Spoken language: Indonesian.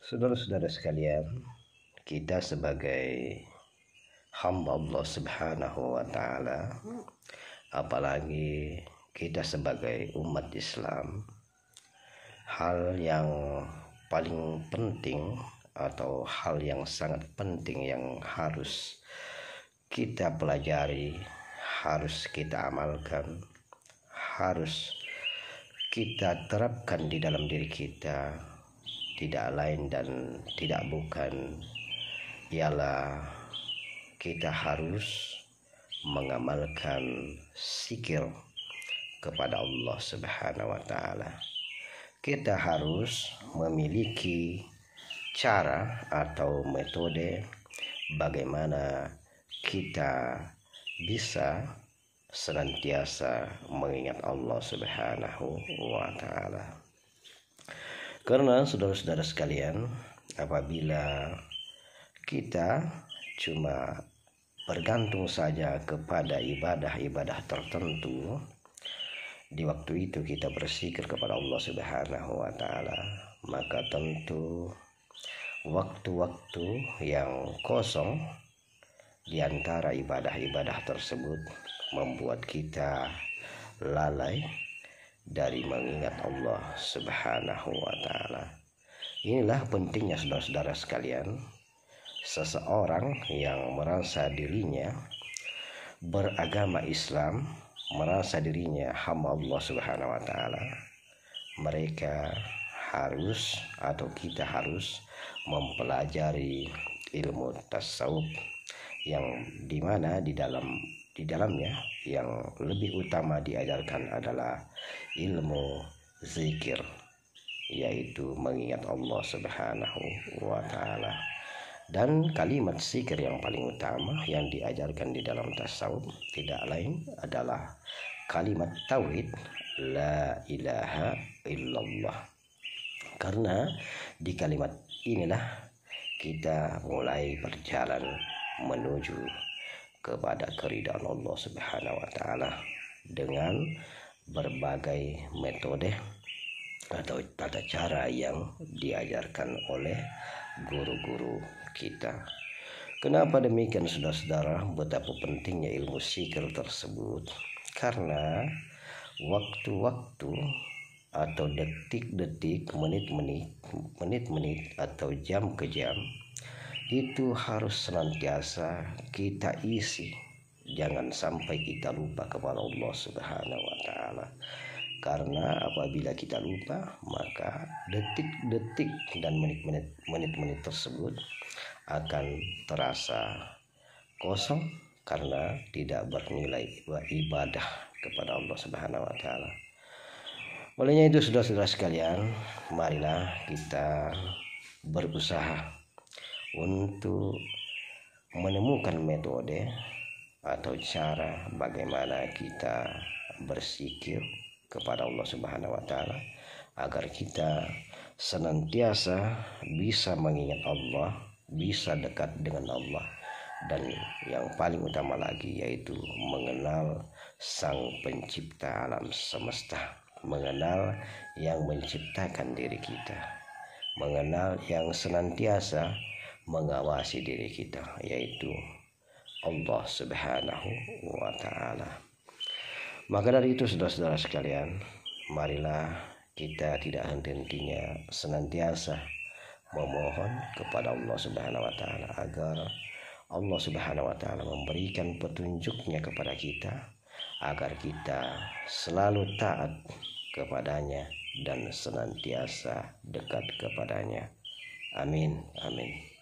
Saudara-saudara sekalian, kita sebagai hamba Allah Subhanahu wa Ta'ala, apalagi kita sebagai umat Islam, hal yang paling penting atau hal yang sangat penting yang harus kita pelajari, harus kita amalkan, harus kita terapkan di dalam diri kita, tidak lain dan tidak bukan ialah kita harus mengamalkan zikir kepada Allah Subhanahu wa Ta'ala. Kita harus memiliki cara atau metode bagaimana kita bisa senantiasa mengingat Allah Subhanahu wa Ta'ala. Karena saudara-saudara sekalian, apabila kita cuma bergantung saja kepada ibadah-ibadah tertentu, di waktu itu kita berzikir kepada Allah Subhanahu wa Ta'ala, maka tentu waktu-waktu yang kosong di antara ibadah-ibadah tersebut membuat kita lalai dari mengingat Allah Subhanahu wa Ta'ala. Inilah pentingnya saudara-saudara sekalian, seseorang yang merasa dirinya beragama Islam, merasa dirinya hamba Allah Subhanahu wa Ta'ala, mereka harus atau kita harus mempelajari ilmu tasawuf yang dimana di dalamnya yang lebih utama diajarkan adalah ilmu zikir, yaitu mengingat Allah Subhanahu wa Ta'ala. Dan kalimat zikir yang paling utama yang diajarkan di dalam tasawuf tidak lain adalah kalimat tauhid, la ilaha illallah. Karena di kalimat inilah kita mulai berjalan menuju kepada keridhaan Allah Subhanahu wa Ta'ala dengan berbagai metode atau tata cara yang diajarkan oleh guru-guru kita. Kenapa demikian saudara-saudara? Betapa pentingnya ilmu zikir tersebut, karena waktu-waktu atau detik-detik, menit-menit atau jam ke jam itu harus senantiasa kita isi. Jangan sampai kita lupa kepada Allah Subhanahu wa Ta'ala. Karena apabila kita lupa, maka detik-detik dan menit-menit tersebut akan terasa kosong karena tidak bernilai ibadah kepada Allah Subhanahu wa Ta'ala. Olehnya itu saudara-saudara sekalian, marilah kita berusaha untuk menemukan metode atau cara bagaimana kita berzikir kepada Allah Subhanahu wa Ta'ala agar kita senantiasa bisa mengingat Allah, bisa dekat dengan Allah, dan yang paling utama lagi yaitu mengenal Sang Pencipta alam semesta, mengenal yang menciptakan diri kita, mengenal yang senantiasa mengawasi diri kita, yaitu Allah Subhanahu wa Ta'ala. Maka dari itu saudara-saudara sekalian, marilah kita tidak henti-hentinya senantiasa memohon kepada Allah Subhanahu wa Ta'ala agar Allah Subhanahu wa Ta'ala memberikan petunjuknya kepada kita agar kita selalu taat kepadanya dan senantiasa dekat kepadanya. Amin, amin.